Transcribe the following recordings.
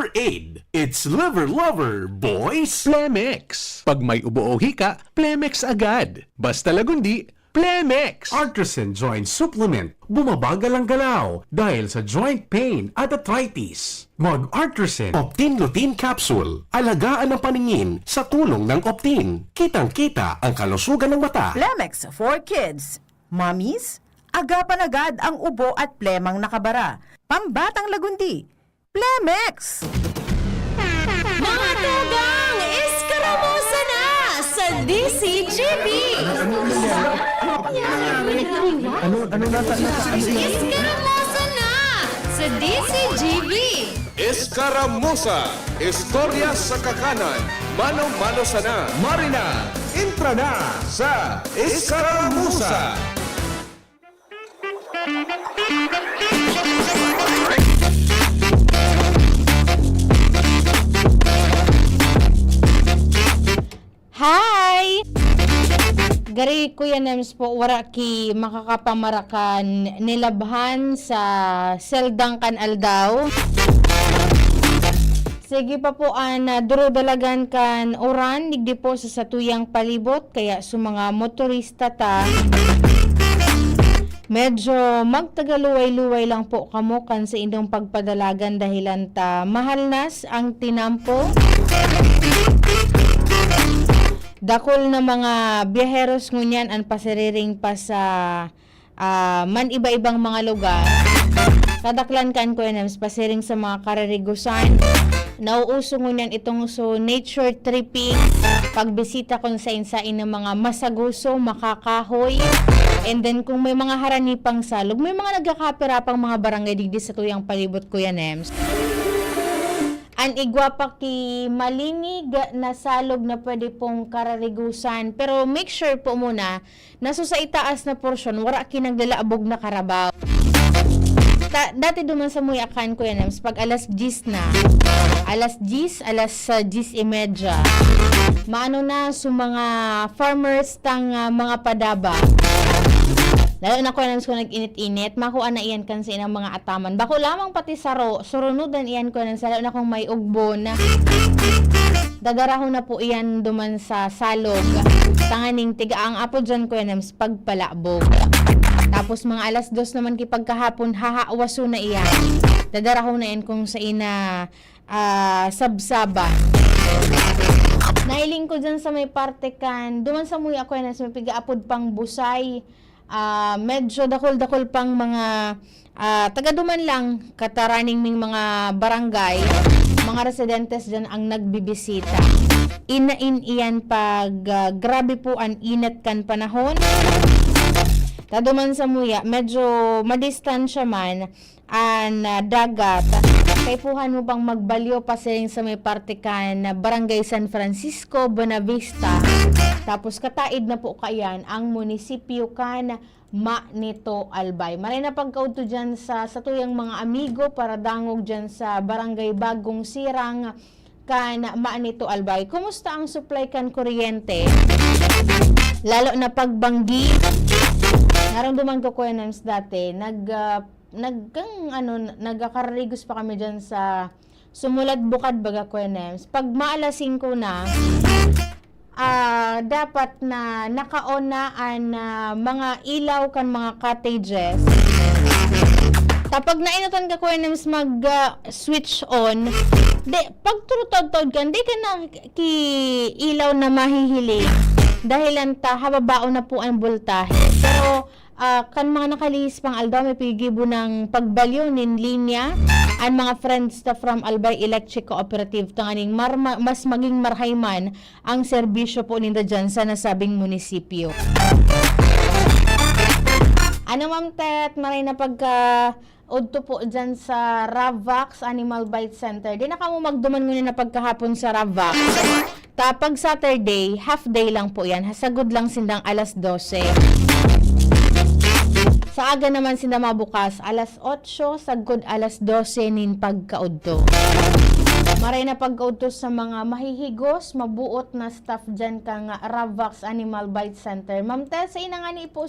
Liver Aid. It's liver lover, boys! Plemex. Pag may ubo o hika, Plemex agad. Basta lagundi, Plemex. Artisan Joint Supplement. Bumabagal ang galaw dahil sa joint pain at arthritis. Mag-Artisan Optin Lutein Capsule. Alagaan ang paningin sa tulong ng Optin. Kitang-kita ang kalusugan ng mata. Plemex for Kids. Mommies, agapan agad ang ubo at plemang nakabara. Pambatang lagundi, Plemex! Mga tugang, iskaramusa na sa DCGB! Iskaramusa na sa DCGB! Escaramuza, istorya sa kakanan, manong-mano sana. Marina, intra na sa Escaramuza! Hi! Gari Kuya Nems po, wara ki makakapamarakan nilabhan sa seldang kan aldaw. Sige pa po duro dalagan kan oran, digdi po sa satuyang palibot, kaya sa mga motorista ta, medyo magtagaluway-luway lang po kamo kan sa inyong pagpadalagan dahilan ta mahal nas ang tinampo. Dakol na mga biyaheros ngunyan ang pasiriring pa sa man iba-ibang mga lugar. Kadaklan kan ko yan, pasiring sa mga kararigusan. Nauuso ngunyan itong so nature tripping, pagbisita kung sa insain ng mga masaguso, makakahoy. And then kung may mga haranipang salog, may mga nagkakapirapang mga barangay digdi sa tuyang palibot ko yan, Ems. An igwa pa ki malinig na salog na pwede pong kararigusan. Pero make sure po muna na sa itaas na porsyon, wala ki nagdalaabog na karabaw. Dati duman sa muyakan ko yan, pag alas 10 na, alas 10:30, maano na sa mga farmers tang mga padaba. Lalo na ko nag-init-init, makuha na iyan kan sa inang mga ataman. Bako lamang pati saro, surunudan iyan ko sa lalo na kung may ugbon. Dadarahon na po iyan duman sa salog. Tanganing tiga ang apo dyan ko yan pagpalabog. Tapos mga alas 2 naman kipagkahapon, hahawaso na iyan. Dadarahon na iyan kung sa ina sabsaba. Nailing ko dyan sa may parte kan, duman sa muy ako yan, sa may piga-apod pang busay. Medyo dakol-dakol pang mga taga-duman lang kataraning ming mga barangay, mga residentes dyan ang nagbibisita. Inain iyan pag grabe po ang inat kan panahon. Taduman sa muya, medyo madistansya man ang dagat. Kaipuhan mo bang magbalyo pa sa may parte kan Barangay San Francisco, Buenavista. Tapos kataid na po kayan ang munisipyo kan Manito, Albay. Maray na pagkauto dyan sa tuyang mga amigo para dangog dyan sa Barangay Bagong Sirang kan Manito, Albay. Kumusta ang supply kan kuryente? Lalo na pagbanggi. Naramdaman ko Nems dati, nagkakarigos pa kami dyan sa Sumulad Bukad baga Nems. Pag maalasing ko na, dapat na nakaonaan na mga ilaw kan mga cottages. Tapag nainutan ka Nems mag-switch on, pag turutod-tod ka, di ka na ki ilaw na mahihiling. Dahilan ta, hababao na po ang voltahe. Pero, kan mga nakalihis pang aldaw, may pigibo ng pagbalyo nin linya. Ang mga friends ta from Albay Electric Cooperative, tanganing mas maging marhayman ang serbisyo po ninda dyan sa nasabing munisipyo. Ano ma'am Tet, maray na udto po dyan sa Ravax Animal Bite Center. Di na kamo magduman ngunit na pagkahapon sa Ravax. Tapag Saturday, half day lang po yan. Hasagod lang sindang alas 12. Sa aga naman sinda mabukas, alas 8, sagod alas 12 nin pagkaudto. Maray na pagkaudto sa mga mahihigos, mabuot na staff dyan kang Ravax Animal Bite Center. Ma'am Ted, sa inangani po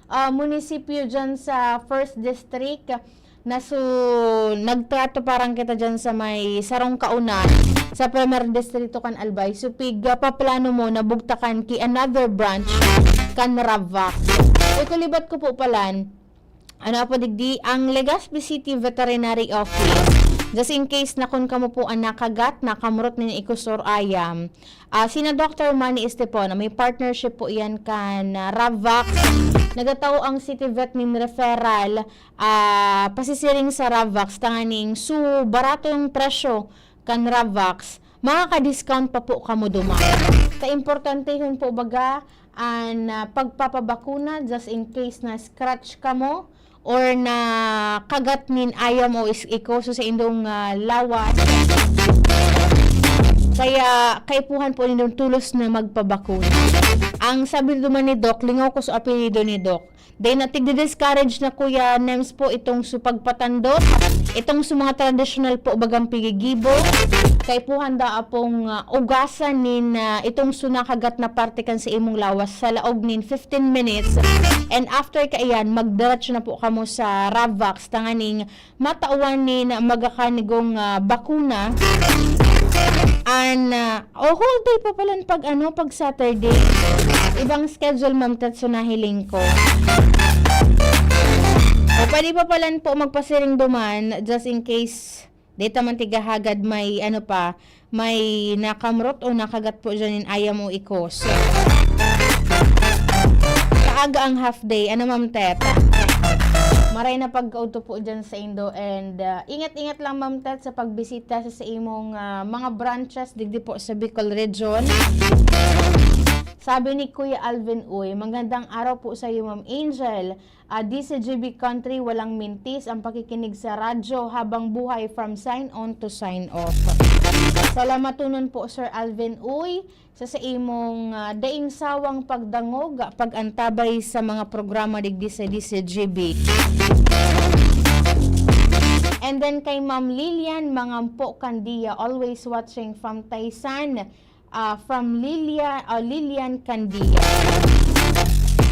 munisipyo dyan sa 1st District, na so nagtrato parang kita dyan sa may sarong kaunan sa Premier Distrito kan Albay. So pig paplano mo na bugtakan ki another branch kan Ravac. So kulibat ko po palan, ano po digdi ang Legazpi City Veterinary Office. Just in case na kung kamo po ang nakagat, nakamurot ni ikusor ayam. Sina Dr. Manny Estepona, may partnership po yan kan Ravac. Nagataw ang City Vet min referral pasisiring sa Ravac tanganing so barato yung presyo kan Ravac. Makaka-discount pa po kamo duma. Sa importante yun po baga ang pagpapabakuna just in case na scratch kamo or na kagat nin ayam o ikoso sa indong lawas. Kaya kaipuhan po nindong tulos na magpabakuna. Ang sabi naman ni Doc, lingaw ko sa apelido ni Doc. Then tigdi-discourage na Kuya Nems po itong supagpatandot, itong sa mga traditional po bagang pigigibo. Kaipuhan da apong ugasan nin itong sunakagat na parte kan sa imong lawas sa laog nin 15 minutes. And after kaiyan, magdiretso na po kamo sa Ravac tanganing matawan nin magakanigong bakuna. And whole day pa pala pag Saturday. Ibang schedule ma'am tatso na hiling ko. O pwede pa pala po magpasiring duman just in case data man tigahagad may may nakamrot o nakagat po dyan in ayam o ikos. Kaaga ang half day, ma'am Tet? Maray na pag-auto po dyan sa Indo and ingat-ingat lang ma'am Tet sa pagbisita sa imong mga branches digdi po sa Bicol Region. Sabi ni Kuya Alvin Uy, magandang araw po sa iyo Ma'am Angel. DCGB Country, walang mintis ang pakikinig sa radyo habang buhay from sign on to sign off. Salamatunon po Sir Alvin Uy sa imong daing sawang pagdangog, pagantabay sa mga programa digdi sa DCGB. And then kay Ma'am Lilian Mangampo Candia, always watching from Taysan. From Lilian Candia.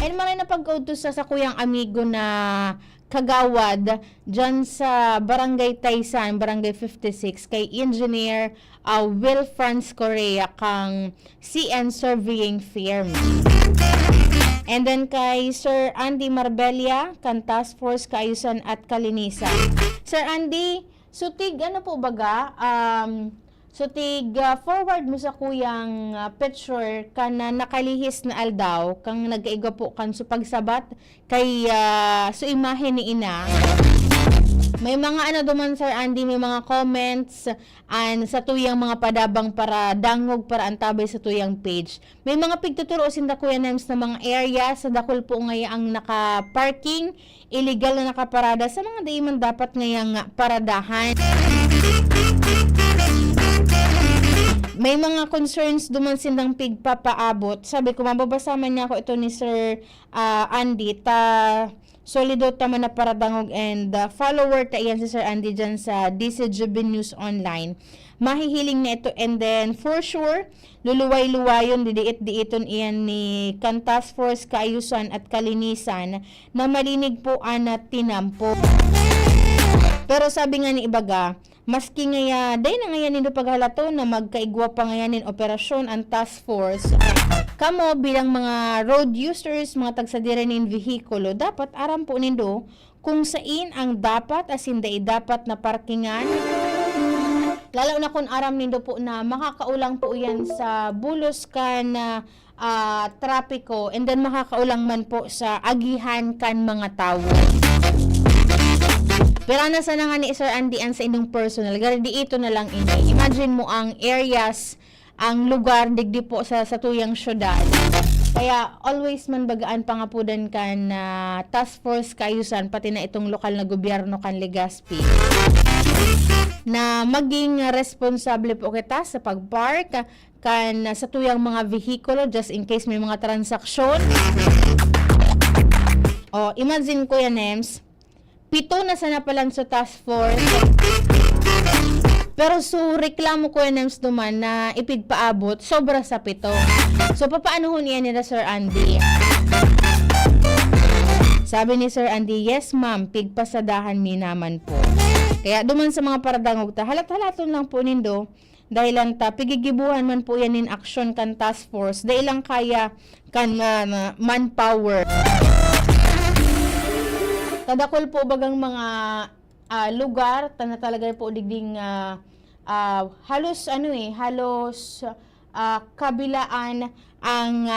And maray na pag-utos sa kuyang amigo na kagawad dyan sa Barangay Taysan, Barangay 56, kay Engineer Will Franz Correa kang CN Surveying Firm. And then kay Sir Andy Marbella, kan Task Force Kaayusan at Kalinisan. Sir Andy, sutig po baga? So forward mo sa kuyang picture kan nakalihis na aldaw kang nagaiga po kan so pagsabat kay so imahe ni ina. May mga duman Sir Andy, may mga comments sa tuyang mga padabang para dangog para antabay sa tuyang page. May mga pigtuturo sinda Kuya Nems na mga area sa dakol po ngayon ang naka-parking, illegal na nakaparada sa mga daiman dapat ngayang paradahan. May mga concerns duman sindang pigpapaabot. Sabi ko, mababasa man niya ako ito ni Sir Andy. Solido taman na paradangog and follower ta iyan si Sir Andy dyan sa DCGB News Online. Mahihiling na ito and then for sure, luluway-luwayon, didiit-diiton iyan ni Task Force Kaayusan at Kalinisan na malinig po anat tinampo. Pero sabi nga ni Ibaga, maski ngaya, day na ngayon nindo paghalato na magkaigwa pa ngayanin operasyon ang task force. Kamo bilang mga road users, mga tagsadirenin vehikulo, dapat aram po nindo kung saan ang dapat as in dapat na parkingan. Lalo na kung aram nindo po na makakaulang po yan sa bulos kan trapiko and then makakaulang man po sa agihan kan mga tao. Pero nasa na nga ni Sir Andy ang sa inyong personal, gardi ito na lang ini. Imagine mo ang areas, ang lugar, digdi po sa tuyang syudad. Kaya always man bagaan pangapudan kan Task Force Kaayusan, pati na itong lokal na gobyerno kan Legazpi. Na maging responsable po kita sa pagpark kan sa tuyang mga vehikulo just in case may mga transaksyon. O, imagine Kuya Nems, 7 na sana palang sa task force. Pero so reklamo ko Nems duman na ipigpaabot sobra sa 7. So papaano ho niya nila Sir Andy? Sabi ni Sir Andy, yes ma'am, pigpasadahan mi naman po. Kaya duman sa mga paradangog ta, halat-halaton lang po nindo, dahil ta pigigibuhan man po yan in action kan task force, dahil lang kaya kan manpower. Kadakol po bagang mga lugar, na talaga po digding halos kabilaan ang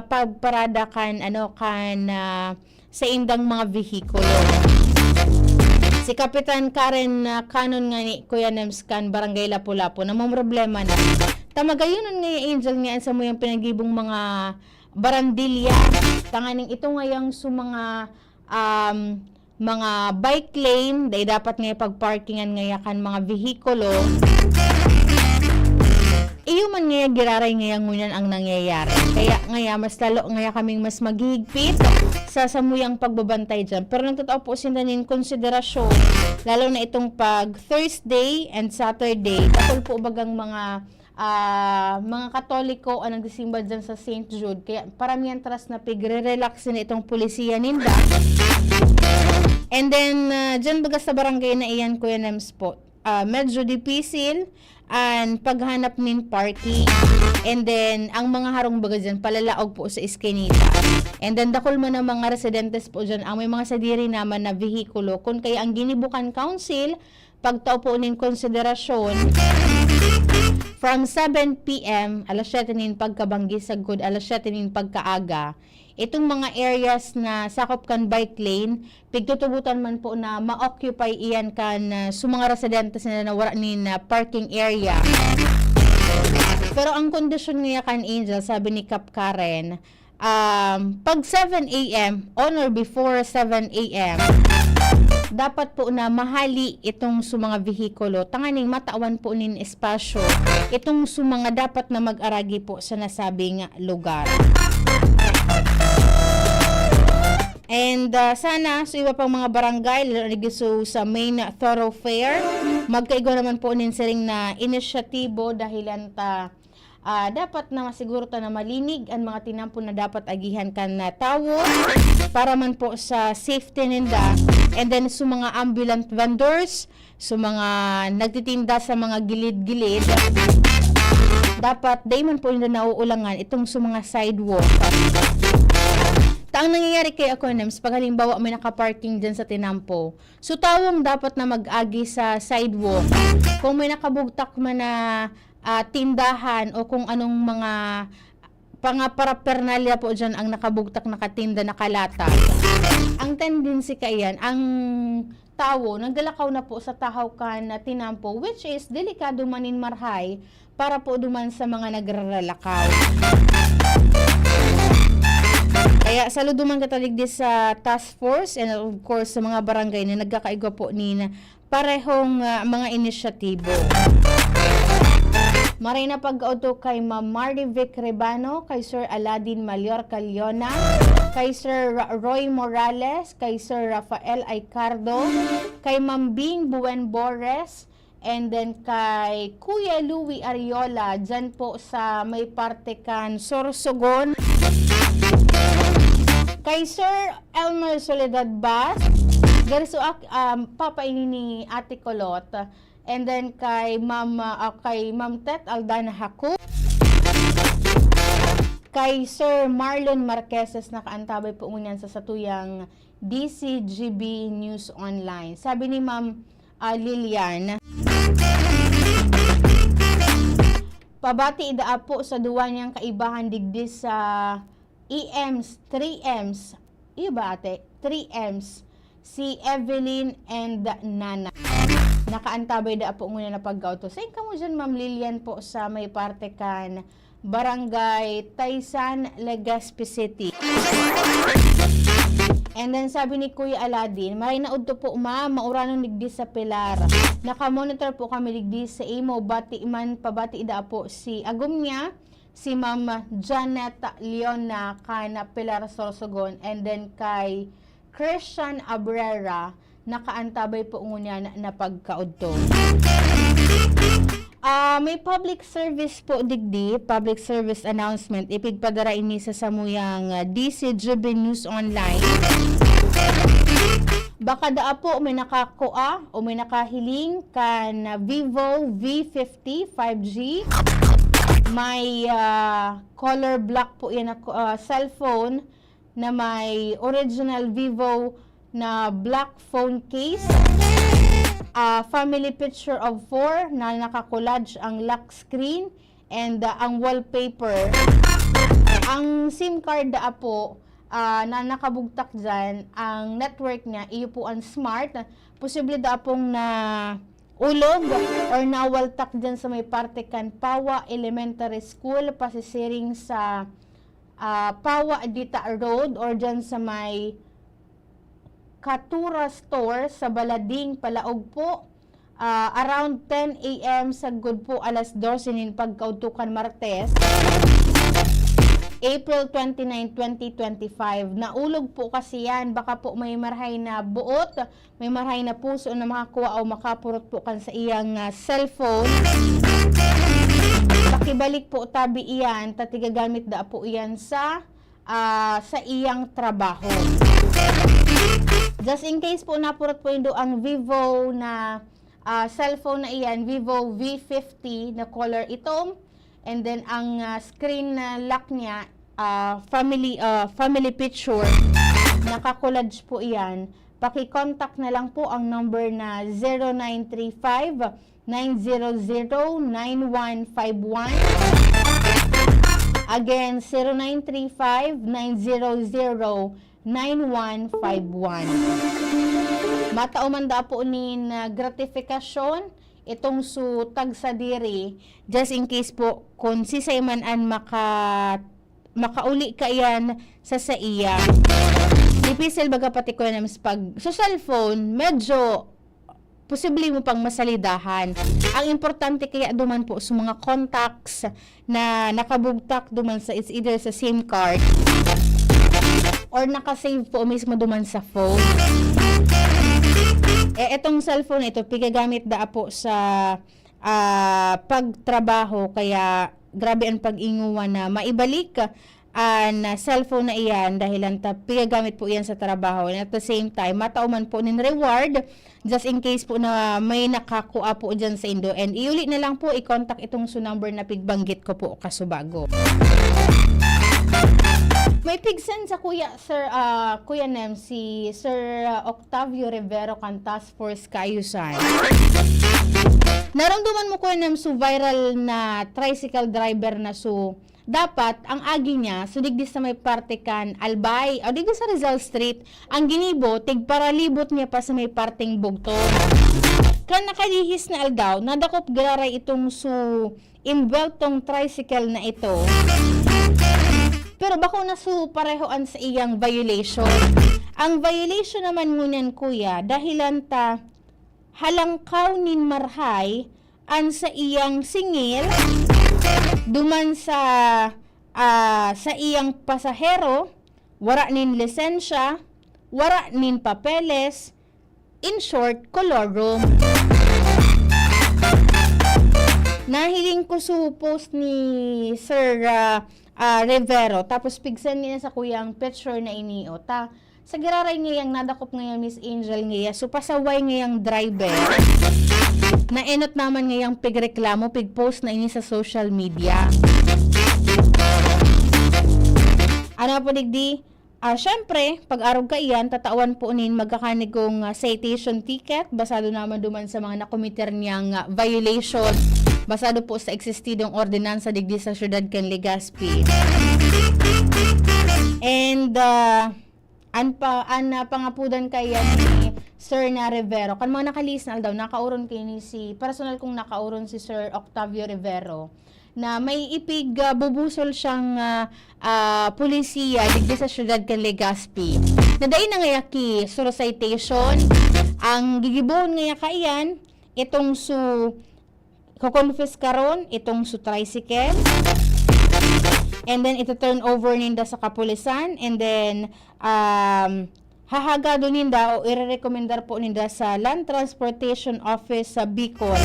pagparada kan sa indang mga vehikulo. Si Kapitan Karen Canon nga ni Kuya Nems kan Barangay Lapu-Lapu na mong problema na. Tamagayunan nga yung Angel nga sa mo yung pinagibong mga barandilya. Tanganing ito nga yung mga bike lane dahil dapat nga pagparkingan nga kan mga vehikulo. Iyo man nga giraray nga ngunyan ang nangyayari. Kaya nga mas lalo nga kaming mas maghihigpit sa samuyang pagbabantay dyan. Pero nagtotoo po sindanin konsiderasyon, lalo na itong pag Thursday and Saturday, takol po bagang mga Katoliko ang nagsisimba dyan sa St. Jude. Kaya paramihan tras na pigre-relax na itong polisiya ninda. And then, dyan baga sa barangay na iyan, Kuya Nems po, medyo dipisil and paghanap nin parking. And then, ang mga harong baga dyan, palalaog po sa iskinita. And then, dakol man ang mga residentes po dyan, ang may mga sadiri naman na vehikulo. Kung kaya ang ginibukan council, pagtao po nin konsiderasyon, from 7 p.m. alas 7 nin pagkabanggi sa good, alas 7 nin pagkaaga, itong mga areas na sakop kan bike lane, pigtutubutan man po na ma-occupy iyan kan sa mga residentes na nawara nin parking area. Pero ang kondisyon niya kan Angel, sabi ni Kap Karen, pag 7 a.m. on or before 7 a.m. dapat po na mahali itong mga vehikulo, tanganing matawan po nin espasyo itong mga dapat na mag-aragi po sa nasabing lugar. And sana sa iba pang mga barangay, lalo sa main thoroughfare, magkaigo naman po nin siring na inisyatibo dahilan dapat na masiguro ta na malinig ang mga tinampo na dapat agihan kan na tawo para man po sa safety ninda. And then sa mga ambulant vendors, sa mga nagtitinda sa mga gilid-gilid, dapat day man po nila nauulangan itong sa mga sidewalk. Ang nangyayari kay ako, Nems, pag halimbawa may nakaparking dyan sa tinampo, so tawong dapat na mag-agi sa sidewalk. Kung may nakabugtak man na tindahan o kung anong mga paraphernalia po dyan ang nakabugtak, nakatinda, nakalata. Ang tendency kayan, ang tawo, naggalakaw na po sa tahaw ka na tinampo, which is delikado manin marhay para po duman sa mga nagraralakaw. Kaya saludo man kataligdi sa task force and of course sa mga barangay na nagkakaigwa po ni parehong mga inisyatibo. Maray na pag-auto kay Ma'am Marivic Rebano, kay Sir Aladin Mallorca Leona, kay Sir Roy Morales, kay Sir Rafael Aicardo, kay Ma'am Bing Buen Bores, and then kay Kuya Louie Ariola, dyan po sa may parte kan Sorsogon, kay Sir Elmer Soledad Bas, Garisuak, Papa ini ni Ate Colot, and then kay Ma'am Tet Aldana Haku, kay Sir Marlon Marqueses, nakaantabay po ngunyan sa satuyang DCGB News Online. Sabi ni Ma'am Lilian, pabati idaa po sa duwa niyang kaibahan digdi sa EMs, 3Ms, iyo ba ate? 3Ms, si Evelyn and Nana. Nakaantabay da po muna na pag-auto. Saan ka mo dyan, Ma'am Lilian po sa may parte kan Barangay Taysan, Legazpi City. And then sabi ni Kuya Aladin, maray na udto po mauranong ligdi sa Pilar. Nakamonitor po kami ligdi sa imo, bati man pabati da po si Agumnya, si Ma'am Janet Leona kana Pilar Sorsogon, and then kay Christian Abrera, nakaantabay po ngunyan na pagkaudto. May public service po digdi, public service announcement, ipigpadara ini sa samuyang DCGB News Online. Baka daa po may nakakuha o may nakahiling kan Vivo V50 5G. May color black po yan na cellphone na may original Vivo na black phone case. Family picture of 4 na nakakollage ang lock screen and ang wallpaper. Ang SIM card daa po na nakabugtak dyan, ang network niya, iyo po ang smart. Posible da pong na ulog or nawaltak dyan sa may parte kan Pawa Elementary School, pasisiring sa Pawa Adita Road or dyan sa may Katura Store sa Balading, Palaog po. Around 10 a.m. sa good po alas 12 nin pagkautukan Martes. April 29, 2025. Naulog po kasi yan. Baka po may marhay na buot, may marhay na puso na makakuha o makapurot po kan sa iyang cellphone. Pakibalik po tabi iyan, tatigagamit da po iyan sa iyang trabaho. Just in case po napurot po yun ang Vivo na cellphone na iyan, Vivo V50 na color itom. And then ang screen na lock niya, family picture, nakakollage po iyan. Paki-contact na lang po ang number na 0935-900-9151. Again, 0935-900-9151. Mataumanda po ni gratifikasyon itong su tagsadiri, just in case po kung si Simon an makauli ka yan sa iya. Dipisil baga pati ko na pag sa cellphone, medyo posible mo pang masalidahan. Ang importante kaya duman po sa mga contacts na nakabugtak duman sa it's either sa SIM card or nakasave po mismo duman sa phone. Etong cellphone ito, pigagamit da po sa pagtrabaho, kaya grabe ang pag-inguwan na maibalik ang cellphone na iyan dahil pigagamit po iyan sa trabaho. And at the same time, matauman po nin reward just in case po na may nakakuha po dyan sa Indo. And iuli na lang po, i-contact itong number na pigbanggit ko po kasubago. May pigsen sa Kuya Nem, si Sir Octavio Rivero kan Task Force Kaayusan. Naramdaman mo Kuya Nem so viral na tricycle driver na dapat ang agi niya digdi sa may parte kan Albay o digdi sa Rizal Street, ang ginibo tigparalibot niya pa sa may parteng Bugtong. Kan nakalihis na aldaw, nadakop graray itong imbeltong tricycle na ito. Pero bako na parehoan sa iyang violation. Ang violation naman ngunyan Kuya, dahilan ta halangkaw nin marhay an sa iyang singil duman sa iyang pasahero, wara nin lisensya, wara nin papeles, in short, kolorum. Nahiling ko post ni Sir Rivero, tapos pigsan niya sa kuyang picture na iniyo. Sa giraray ngayang nadakop ngayang Miss Angel ngaya, pasaway ngayang driver, na enot naman ngayang pigreklamo, pigpost na ini sa social media. Ano po digdi? Syempre, pag-arog ka iyan, tatawan po nin magkakanigong citation ticket, basado naman duman sa mga nakomiter niyang violation, basado po sa existidong ordinansa digdi sa syudad kan Legazpi. And pangapudan kaya ni Sir na Rivero, kan mga nakalisnal daw, nakauron kayo ni personal kong nakauron si Sir Octavio Rivero, na may bubusol siyang pulisiya digdi sa syudad kan Legazpi. Naday na ngaya ki suro citation, ang gigibon ngaya kaiyan, itong kukonfis karon itong tricycle, and then ito turn over ninda sa kapulisan, and then hahagado ninda o irerekomendar po ninda sa Land Transportation Office sa Bicol,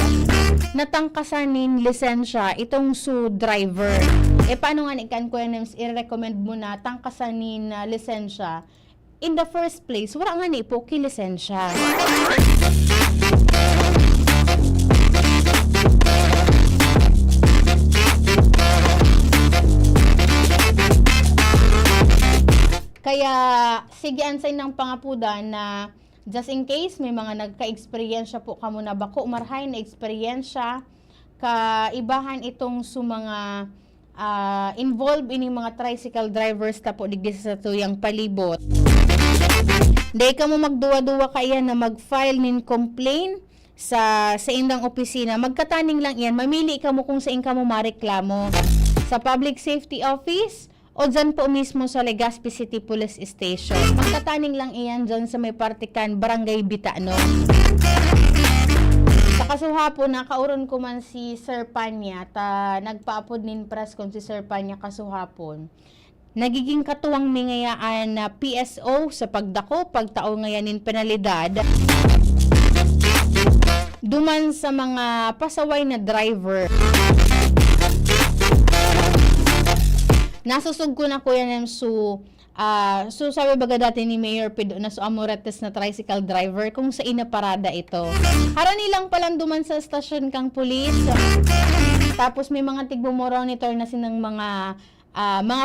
natangkasan nin lisensya itong driver. Paano nga ikan ko yan, i-recommend mo na tangkasan nin lisensya, in the first place, wala nga ni po kilisensya. Kaya, sige ansay ng pangapudan na just in case may mga nagka-eksperyensya po kamo na bako marhay na eksperyensya kaibahan itong su mga involved ining mga tricycle drivers ta po digdi sa tuyang palibot. Day ka mo magduwa-duwa kaya na mag-file nin complaint sa indang opisina. Magkataning lang iyan, mamili ka mo kung saan ka mo mareklamo. Sa Public Safety Office o dyan po mismo sa Legazpi City Police Station. Magtataning lang iyan dyan sa may partikan Barangay Bitano. Sa kasuhapon, nakauron ko man si Sir Panya, nagpaapod nin press kon si Sir Panya kasuhapon. Nagiging katuwang mingayaan na PSO sa pagdako, pagtao ngayanin penalidad. Duman sa mga pasaway na driver. Nasusog ko na kuya nem so sabi baga dati ni Mayor Pido na Amoretes na tricycle driver kung sa inaparada ito. Harani lang palang duman sa stasyon kang pulis. Tapos may mga tigbo-monitor na sinang mga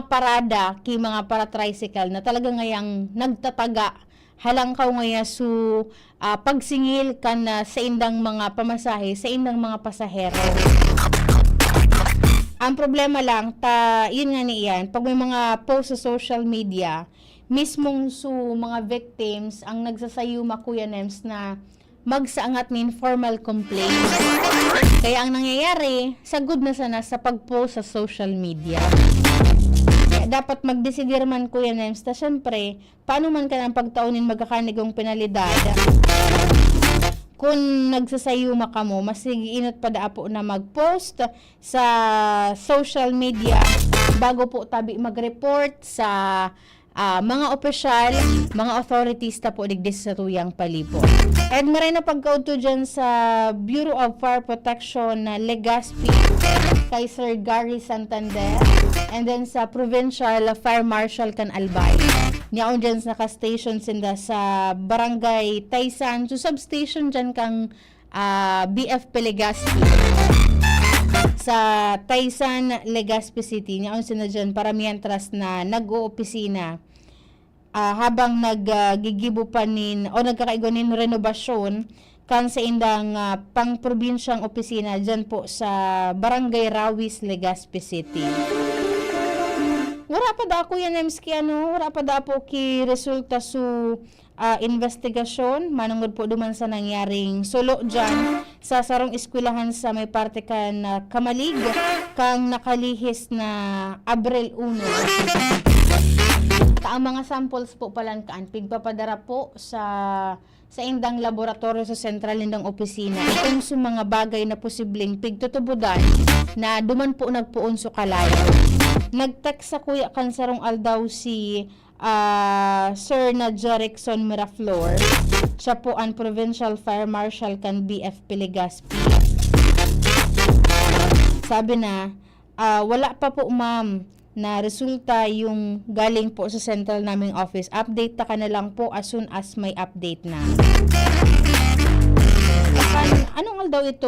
parada ki mga para tricycle na talaga ngayang nagtataga halang kaw ngaya su pagsingil kan sa indang mga pamasahe, sa indang mga pasahero. Ang problema lang, yun nga niyan, pag may mga post sa social media, mismong mga victims ang nagsasayuma Kuya Nems na magsaangat ng formal complaint. Kaya ang nangyayari, sagud na sana sa pag-post sa social media. Kaya dapat magdesidir man Kuya Nems, ta syempre, paano man ka ng pagtaunin magkakanigong penalidad? Kung nagsasayuma ka mo, mas iinot pa daapo na mag-post sa social media bago po tabi mag-report sa mga opisyal, mga authorities ta po digdi sa tuyang palibot. And maray na pagkauto dyan sa Bureau of Fire Protection na Legazpi kay Sir Gary Santander and then sa Provincial Fire Marshal kan Albay. Niyaon dyan sa naka-station sinda sa Barangay Taysan, so substation dyan kang BFP Legazpi. Sa Taysan, Legazpi City, niyaon sinda dyan paramihan trust na nag-oopisina habang naggigibo pa o nagkakaigo nin renovasyon kan sa indang pang-probinsyang opisina dyan po sa Barangay Rawis, Legazpi City. Wala pa da ako yan, Emski, wala pa da po ki resulta su investigasyon. Manungod po duman sa nangyaring sulo dyan sa sarong eskwelahan sa may parte kan Kamalig, kang nakalihis na Abril 1. Ang mga samples po palang kaan, pigpapadara po sa indang laboratorio sa sentral indang opisina. Itong sa mga bagay na posibleng pigtutubudan na duman po nagpuon sa kalayo. Nag-text sa kuya kansarong aldaw si Sir Nadja Rickson Miraflor. Siya po ang Provincial Fire Marshal kan BFP Legazpi. Sabi na, wala pa po ma'am na resulta yung galing po sa central naming office. Update ta ka na lang po as soon as may update na. Anong aldaw ito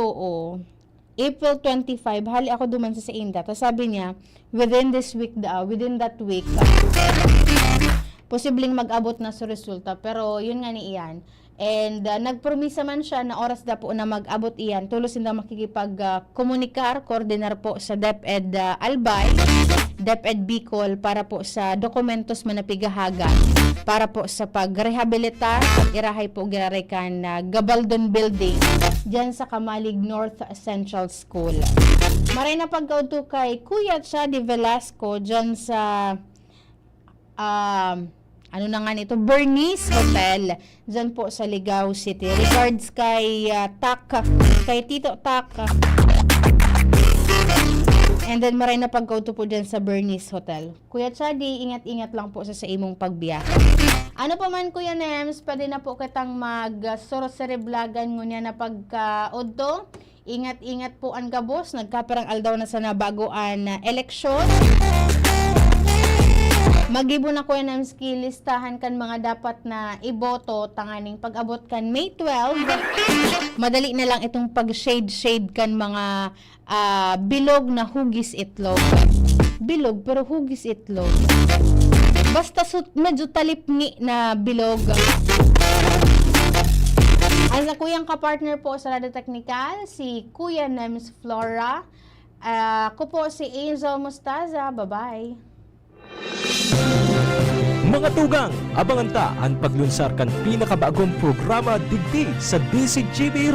April 25, hali ako duman sa Inda. Tapos sabi niya, within that week, posibleng mag-abot na sa resulta. Pero yun nga ni iyan. And nagpromisa man siya na oras da po na mag-abot iyan. Tulos hindi makikipag-komunikar, koordinar po sa DepEd Albay, DepEd Bicol para po sa dokumentos manapigahagan para po sa pagrehabilitar at irahay po girarekan na Gabaldon Building dyan sa Kamalig North Central School. Maray na pagkauto kay Kuya Chadi Velasco dyan sa Bernice Hotel dyan po sa Ligao City. Regards kay Tito Tak. And then maray na pagkauto po dyan sa Bernice Hotel. Kuya Chadi, ingat-ingat lang po sa imong pagbiyahe. Ano pa man Kuya Nems, pwede na po kitang mag-sorosereblagan ngunya na pagka-udto. Ingat-ingat po ang gabos. Nagkaperang aldaw na sa nabagoan na eleksyon. Magibo na ko ng skill listahan kan mga dapat na iboto tanganing pag-abot kan May 12. Madali na lang itong pag-shade kan mga bilog na hugis itlog. Bilog pero hugis itlog. Basta medyo talipngi na bilog. Ang sa kuyang kapartner po sa Radio Technical, si Kuya Nems Flora. Ako po si Angel Mustaza. Bye-bye. Mga tugang, abangan ta ang paglunsar kan pinakabagong programa digdi sa DCGB